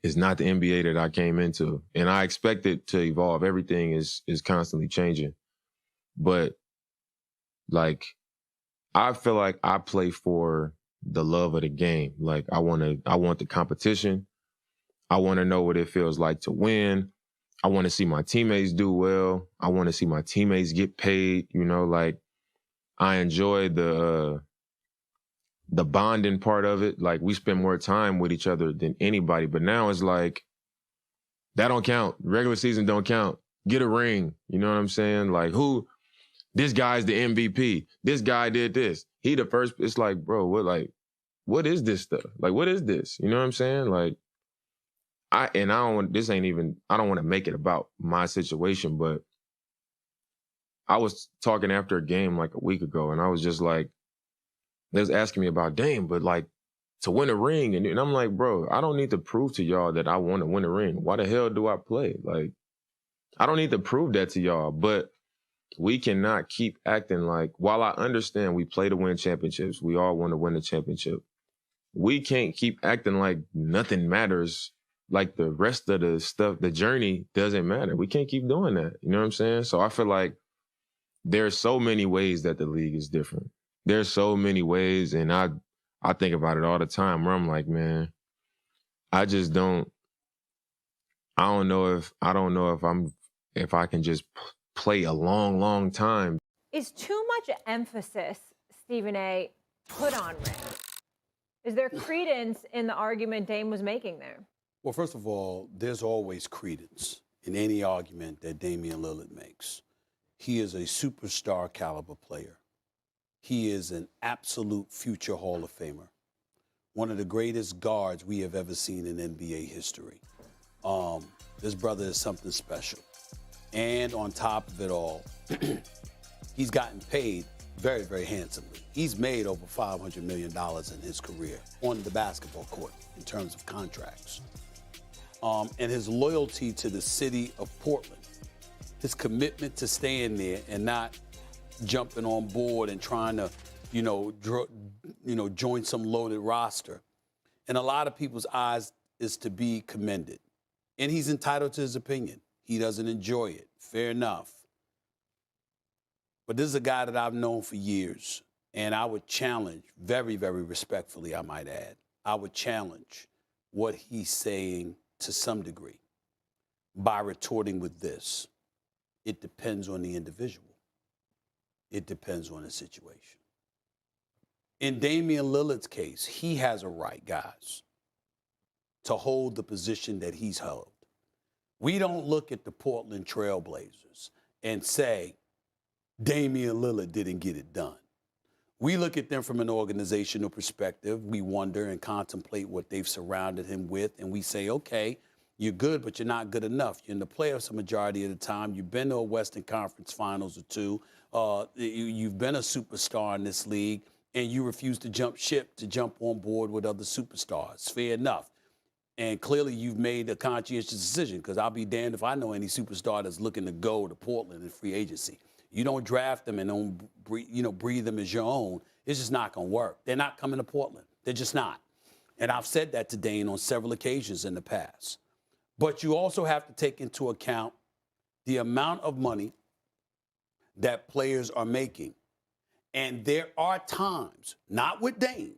is not the NBA that I came into. And I expect it to evolve. Everything is constantly changing. But like, I feel like I play for the love of the game. Like I want the competition. I want to know what it feels like to win. I want to see my teammates do well. I want to see my teammates get paid. You know, like I enjoy the bonding part of it. Like we spend more time with each other than anybody. But now it's like that don't count. Regular season don't count. Get a ring. You know what I'm saying? Like this guy's the MVP. This guy did this. He the first. It's like, bro, what is this stuff? Like, what is this? You know what I'm saying? Like, I don't want to make it about my situation, but I was talking after a game like a week ago, and I was just like, they was asking me about Dame, but like to win a ring, and I'm like, bro, I don't need to prove to y'all that I want to win a ring. Why the hell do I play? Like, I don't need to prove that to y'all, but we cannot keep acting like, while I understand we play to win championships, we all want to win a championship, we can't keep acting like nothing matters. Like the rest of the stuff, the journey doesn't matter. We can't keep doing that. You know what I'm saying? So I feel like there's so many ways that the league is different. There's so many ways, and I think about it all the time where I'm like, man, I don't know if I can just play a long, long time. Is too much emphasis, Stephen A., put on Ray? Is there credence in the argument Dame was making there? Well, first of all, there's always credence in any argument that Damian Lillard makes. He is a superstar caliber player. He is an absolute future Hall of Famer. One of the greatest guards we have ever seen in NBA history. This brother is something special. And on top of it all, he's gotten paid very, very handsomely. He's made over $500 million in his career on the basketball court in terms of contracts. And his loyalty to the city of Portland, his commitment to staying there and not jumping on board and trying to, join some loaded roster. In a lot of people's eyes, is to be commended. And he's entitled to his opinion. He doesn't enjoy it. Fair enough. But this is a guy that I've known for years, and I would challenge, very, very respectfully, I might add, I would challenge what he's saying to some degree by retorting with this. It depends on the individual. It depends on the situation. In Damian Lillard's case, he has a right, guys, to hold the position that he's held. We don't look at the Portland Trailblazers and say, Damian Lillard didn't get it done. We look at them from an organizational perspective. We wonder and contemplate what they've surrounded him with, and we say, okay, you're good, but you're not good enough. You're in the playoffs a majority of the time. You've been to a Western Conference Finals or two. You've been a superstar in this league, and you refuse to jump ship to jump on board with other superstars. Fair enough. And clearly you've made a conscientious decision, because I'll be damned if I know any superstar that's looking to go to Portland in free agency. You don't draft them and don't breathe them as your own. It's just not going to work. They're not coming to Portland. They're just not. And I've said that to Dane on several occasions in the past. But you also have to take into account the amount of money that players are making. And there are times, not with Dane,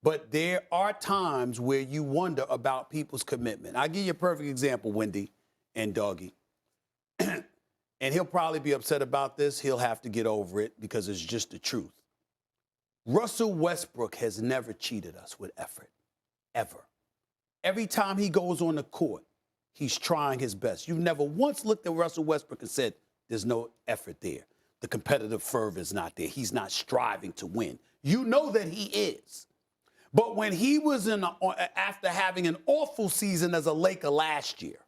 but there are times where you wonder about people's commitment. I'll give you a perfect example, Wendy and Doggy. And he'll probably be upset about this. He'll have to get over it because it's just the truth. Russell Westbrook has never cheated us with effort, ever. Every time he goes on the court, he's trying his best. You've never once looked at Russell Westbrook and said, there's no effort there. The competitive fervor is not there. He's not striving to win. You know that he is. But when he was after having an awful season as a Laker last year,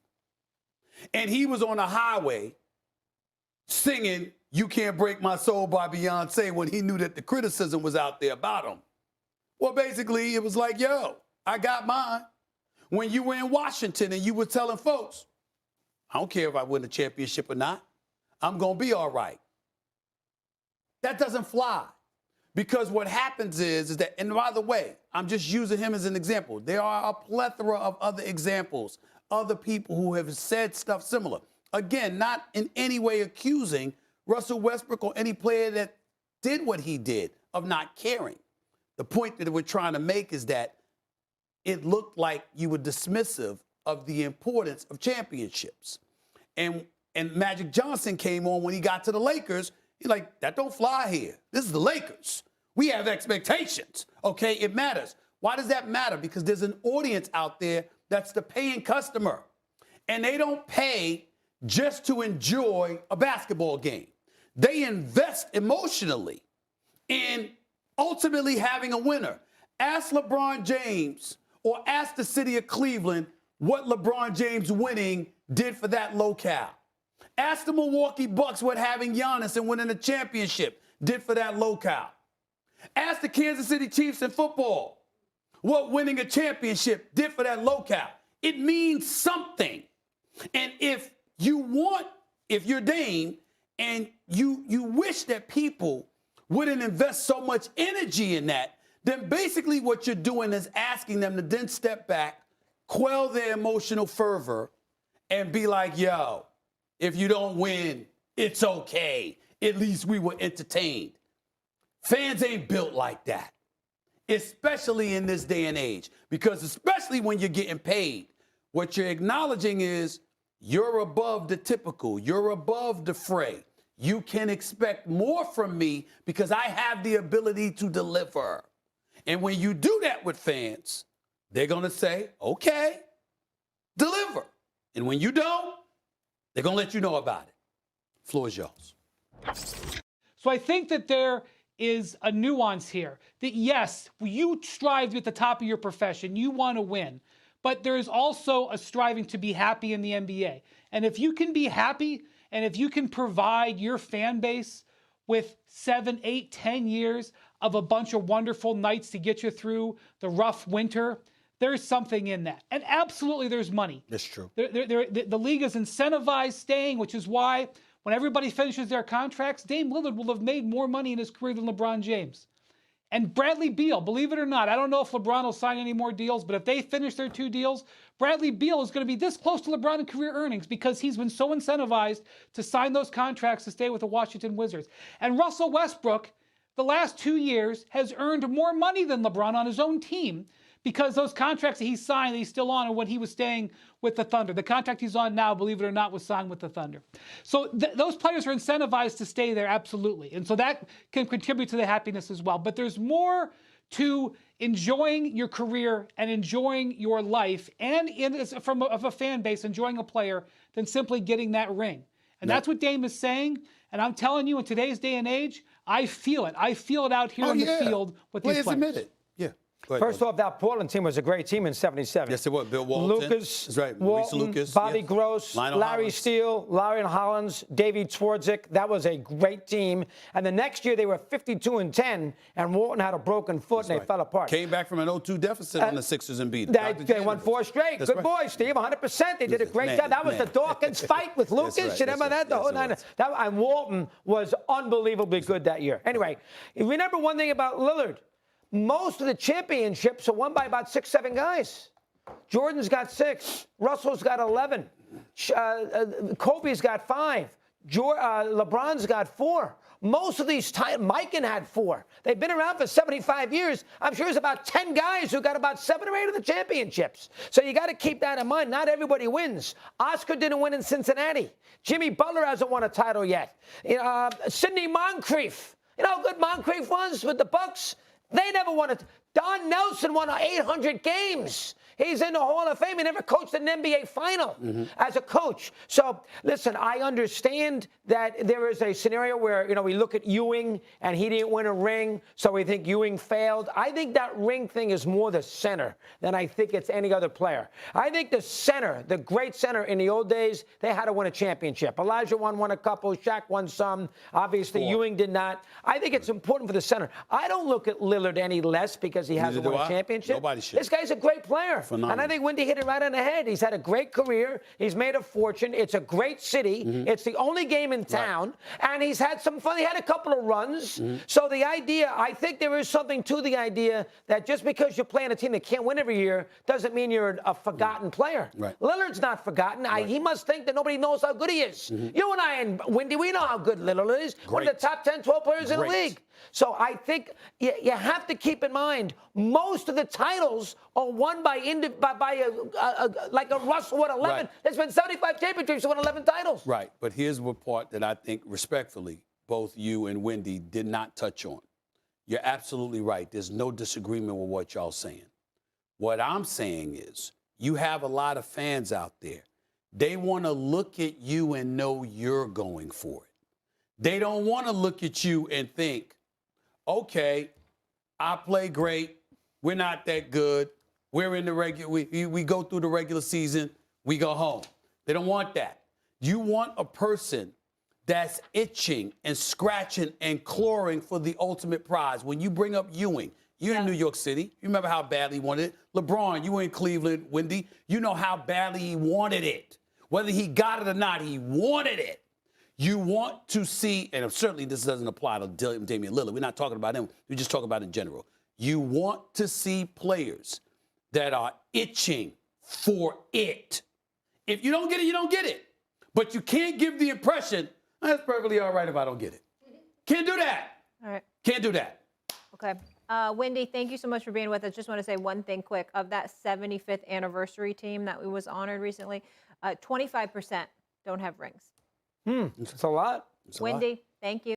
and he was on a highway singing You Can't Break My Soul by Beyonce when he knew that the criticism was out there about him. Well, basically, it was like, yo, I got mine. When you were in Washington and you were telling folks, I don't care if I win the championship or not, I'm going to be all right. That doesn't fly. Because what happens is that, and by the way, I'm just using him as an example. There are a plethora of other examples, other people who have said stuff similar. Again, not in any way accusing Russell Westbrook or any player that did what he did of not caring. The point that we're trying to make is that it looked like you were dismissive of the importance of championships. And Magic Johnson came on when he got to the Lakers. He's like, that don't fly here. This is the Lakers. We have expectations, okay? It matters. Why does that matter? Because there's an audience out there that's the paying customer. And they don't pay just to enjoy a basketball game. They invest emotionally in ultimately having a winner. Ask LeBron James or ask the city of Cleveland what LeBron James winning did for that locale. Ask the Milwaukee Bucks what having Giannis and winning a championship did for that locale. Ask the Kansas City Chiefs in football what winning a championship did for that locale. It means something. And if you're Dame and you wish that people wouldn't invest so much energy in that, then basically what you're doing is asking them to then step back, quell their emotional fervor, and be like, yo, if you don't win, it's okay. At least we were entertained. Fans ain't built like that, especially in this day and age, because especially when you're getting paid, what you're acknowledging is you're above the typical, you're above the fray. You can expect more from me because I have the ability to deliver. And when you do that with fans, they're going to say, okay, deliver. And when you don't, they're going to let you know about it. Floor is yours. So I think that there is a nuance here that, yes, you strive at the top of your profession. You want to win. But there is also a striving to be happy in the NBA. And if you can be happy and if you can provide your fan base with 7, 8, 10 years of a bunch of wonderful nights to get you through the rough winter, there's something in that. And absolutely there's money. That's true. The league is incentivized staying, which is why when everybody finishes their contracts, Dame Lillard will have made more money in his career than LeBron James. And Bradley Beal, believe it or not, I don't know if LeBron will sign any more deals, but if they finish their 2 deals, Bradley Beal is going to be this close to LeBron in career earnings because he's been so incentivized to sign those contracts to stay with the Washington Wizards. And Russell Westbrook, the last 2 years, has earned more money than LeBron on his own team because those contracts that he signed, that he's still on, are when he was staying with the Thunder. The contract he's on now, believe it or not, was signed with the Thunder. So those players are incentivized to stay there, absolutely. And so that can contribute to the happiness as well. But there's more to enjoying your career and enjoying your life and from a fan base, enjoying a player than simply getting that ring. And that's what Dame is saying. And I'm telling you, in today's day and age, I feel it. I feel it out here in the field with these players. Admit it. Yeah. Ahead, First off, that Portland team was a great team in '77. Yes, it was. Bill Walton. Lucas, that's right. Walton, Lucas, Bobby yeah. Gross, Lionel Larry Hollins. Steele, Larry Hollins, Davey Twardzik. That was a great team. And the next year they were 52-10, and Walton had a broken foot and they fell apart. Came back from an 0-2 deficit on the Sixers and beat them. They won 4 straight. Good boy, Steve. 100%. They did a great job. That was the Dawkins fight with Lucas. Right, You remember that? The whole nine. And Walton was unbelievably good that year. Anyway, remember one thing about Lillard. Most of the championships are won by about 6, 7 guys. Jordan's got 6. Russell's got 11. Kobe's got 5. LeBron's got 4. Most of these Mikan had 4. They've been around for 75 years. I'm sure there's about 10 guys who got about 7 or 8 of the championships. So you got to keep that in mind. Not everybody wins. Oscar didn't win in Cincinnati. Jimmy Butler hasn't won a title yet. Sidney Moncrief. You know how good Moncrief was with the Bucks? They never won it. Don Nelson won 800 games. He's in the Hall of Fame. He never coached an NBA final as a coach. So, listen, I understand that there is a scenario where, we look at Ewing and he didn't win a ring, so we think Ewing failed. I think that ring thing is more the center than I think it's any other player. I think the center, the great center in the old days, they had to win a championship. Elijah won a couple. Shaq won some. Obviously, Ewing did not. I think it's important for the center. I don't look at Lillard any less because because he hasn't Neither won do a I. championship. Nobody should. This guy's a great player. Phenomenal. And I think Wendy hit it right on the head. He's had a great career. He's made a fortune. It's a great city. It's the only game in town. Right. And he's had some fun. He had a couple of runs. So the idea, I think there is something to the idea that just because you're playing a team that can't win every year doesn't mean you're a forgotten player. Right. Lillard's not forgotten. He must think that nobody knows how good he is. You and I and Wendy, we know how good Lillard is. One of the top 10, 12 players in the league. So I think you have to keep in mind most of the titles are won by like a Russell won 11. Right. There's been 75 championships who won 11 titles. Right. But here's the part that I think, respectfully, both you and Wendy did not touch on. You're absolutely right. There's no disagreement with what y'all saying. What I'm saying is you have a lot of fans out there. They want to look at you and know you're going for it. They don't want to look at you and think, okay, I play great. We're not that good. We're in the regular. We go through the regular season. We go home. They don't want that. You want a person that's itching and scratching and clawing for the ultimate prize. When you bring up Ewing, you're in New York City. You remember how badly he wanted it. LeBron, you were in Cleveland, Wendy. You know how badly he wanted it. Whether he got it or not, he wanted it. You want to see, and certainly this doesn't apply to Damian Lillard. We're not talking about him. We're just talking about in general. You want to see players that are itching for it. If you don't get it, you don't get it. But you can't give the impression, that's perfectly all right if I don't get it. Can't do that. All right. Can't do that. Okay. Wendy, thank you so much for being with us. Just want to say one thing quick. Of that 75th anniversary team that was honored recently, 25% don't have rings. It's a lot. Wendy, thank you.